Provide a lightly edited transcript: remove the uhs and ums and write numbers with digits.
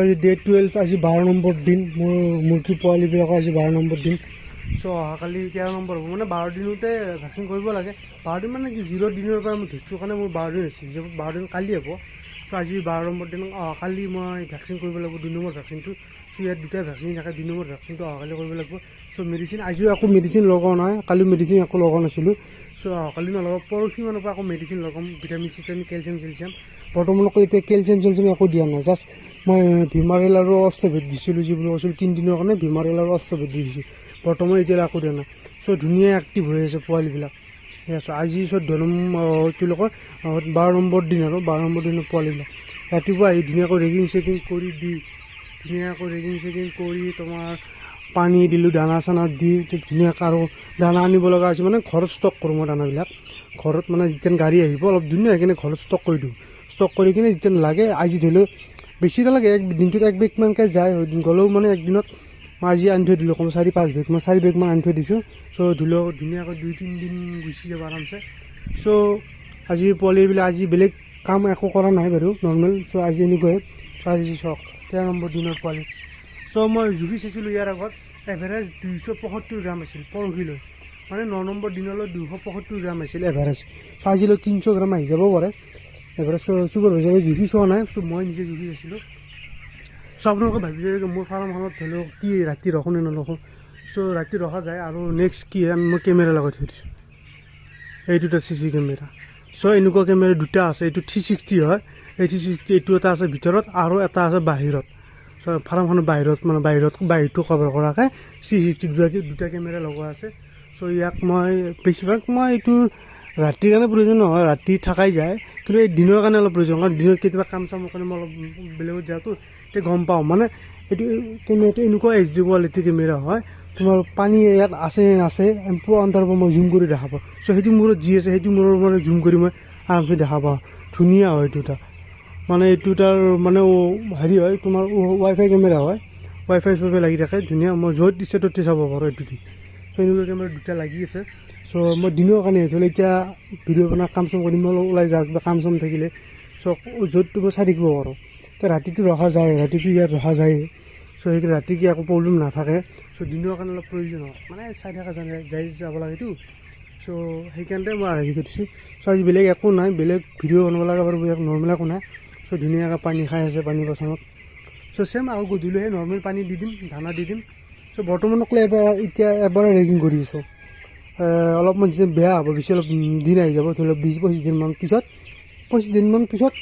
আজি ডে 12, আজি 12 নম্বৰ দিন মোৰ মুৰ্গী পোৱালিবিলাকৰ আজি 12 নম্বৰ দিন। অহাকালি 13 নম্বৰ হ'ব, মানে 12 দিনতে ভেকচিন কৰিব লাগে। 12 দিন মানে কি 0 দিনৰ পৰা মই ধৰিছোঁ কাৰণে মোৰ 12 দিন হৈছে, যে 12 দিন কালি হ'ব। আজি 12 নম্বৰ দিন, অহাকালি মই ভেকচিন কৰিব লাগিব 2 নম্বৰ ভেকচিনটো। ইয়াত দুটা ভেকচিন থাকে, 2 নম্বৰ ভেকচিনটো অহাকালি কৰিব লাগিব। মেডিচিন আজিও একো মেডিচিন লগোৱা নাই, কালি মেডিচিন একো লগোৱা নাছিলোঁ। অহাকালি নলগাওঁ, পৰহি মানৰ পৰা আকৌ মেডিচিন লগাম, ভিটামিন চিটামিন কেলছিয়াম। বৰ্তমানকৈ এতিয়া কেলছিয়াম একো দিয়া নাই, জাষ্ট মই ভিমাৰেল আৰু অষ্টভেট দিছিলোঁ, যিবোৰ কৈছিলোঁ 3 দিনৰ কাৰণে ভিমাৰেল আৰু অষ্টভেট দি দিছোঁ। বৰ্তমান এতিয়া একো দিয়া নাই। ধুনীয়া এক্টিভ হৈ আছে পোৱালিবিলাক। সেই আছে আজি 12 নম্বৰ দিন আৰু 12 নম্বৰ দিনৰ পোৱালিবিলাক ৰাতিপুৱা আহি ধুনীয়াকৈ ৰেগিং চেগিং কৰি তোমাৰ পানী দিলোঁ, দানা চানা দি ধুনীয়াকৈ। আৰু দানা আনিব লগা হৈছে, মানে ঘৰত ষ্টক কৰোঁ মই দানাবিলাক। ঘৰত মানে যেতিয়া গাড়ী আহিব অলপ ধুনীয়া সেইকাৰণে ঘৰত ষ্টক কৰি দিওঁ। ষ্টক কৰি কিনে যেতিয়া লাগে, আজি ধৰি লওক বেছি নালাগে, দিনটোত 1 বেগমানকৈ যায়। গ'লেও মানে একদিনত মই আজি আনি থৈ দিলোঁ, কম 4-5 বেগ, মই 4 বেগমান আনি থৈ দিছোঁ। ধৰি লওক ধুনীয়াকৈ 2-3 দিন গুচি যাব আৰামছে। আজি পোৱালিবিলাক আজি বেলেগ কাম একো কৰা নাই বাৰু, নৰ্মেল। আজি এনেকুৱাই। আজি চাওক 13 নম্বৰ দিনৰ পোৱালি। মই জুখি চাইছিলোঁ ইয়াৰ আগত, এভাৰেজ 275 গ্ৰাম আছিল পৰহিলৈ, মানে 9 নম্বৰ দিনলৈ 275 গ্ৰাম আছিল এভাৰেজ। আজিলৈ 300 গ্ৰাম আহি যাব পাৰে এভাৰেজ। চুপাৰ ভাইজাৰে জুখি চোৱা নাই, মই নিজে জুখি চাইছিলোঁ। আপোনালোকে ভাবিছে যে মোৰ ফাৰ্মখনত ধৰি লওক কি ৰাতি ৰখোঁ নে নৰখোঁ। ৰাতি ৰখা যায়। আৰু নেক্সট কি মই কেমেৰা লগাই থৈ দিছোঁ, এই দুটা CC কেমেৰা। এনেকুৱা কেমেৰা দুটা আছে, এইটো 360 হয়, এই 360 এইটো এটা আছে ভিতৰত আৰু এটা আছে বাহিৰত। ফাৰ্মখনৰ বাহিৰত, মানে বাহিৰটো কভাৰ কৰাকৈ 360 দুটা কেমেৰা লগোৱা আছে। ইয়াক মই বেছিভাগ এইটো ৰাতিৰ কাৰণে প্ৰয়োজন নহয়, ৰাতি থাকাই যায়, কিন্তু এই দিনৰ কাৰণে অলপ প্ৰয়োজন। কাৰণ দিনত কেতিয়াবা কাম চামৰ কাৰণে মই অলপ বেলেগত যাওঁতো, তেতিয়া গম পাওঁ। মানে এইটো কেমেৰাটো এনেকুৱা HD কোৱালিটিৰ কেমেৰা হয়, তোমাৰ পানী ইয়াত আছে নাছে পুৰা অন্ধাৰৰ পৰা মই জুম কৰি দেখা পাওঁ। সেইটো মূৰত যি আছে সেইটো মূৰৰ মানে জুম কৰি মই আৰামছে দেখা পাওঁ। ধুনীয়া হয় এইটো এটা, মানে এইটো তাৰ মানে হেৰি হয়, তোমাৰ ৱাইফাই কেমেৰা হয়, ৱাইফাই লাগি থাকে ধুনীয়া। মই য'ত ইচ্ছা ত'তে চাব পাৰোঁ এইটো দি। এনেকুৱা কেমেৰা দুটা লাগি আছে। মই দিনৰ কাৰণে ধৰি লওক এতিয়া ভিডিঅ' বনাই কাম চাম কৰিম, অলপ ওলাই যাওঁ কিবা কাম চাম থাকিলে, য'ত মই চাই থাকিব পাৰোঁ। ৰাতিটো ৰখা যায়, ৰাতিটো ইয়াত ৰখা যায়। সেইকাৰণে ৰাতি কি একো প্ৰব্লেম নাথাকে। দিনৰ কাৰণে অলপ প্ৰয়োজন হয়, মানে চাই থকা যাব লাগেতো। সেইকাৰণে মই ৰাখি থৈ দিছোঁ। আজি বেলেগ একো নাই, বেলেগ ভিডিঅ' বনাব লগা বাৰু নৰ্মেল একো নাই। ধুনীয়াকৈ পানী খাই আছে, পানী বাচনত। চেম আৰু গধূলিহে নৰ্মেল পানী দি দিম, দানা দি দিম। বৰ্তমানকলৈ এতিয়া এবাৰে ৰেগিং কৰি আছোঁ। অলপমান যেতিয়া বেয়া হ'ব, বেছি অলপ দিন আহি যাব, ধৰি লওক 20-25 দিনমান পিছত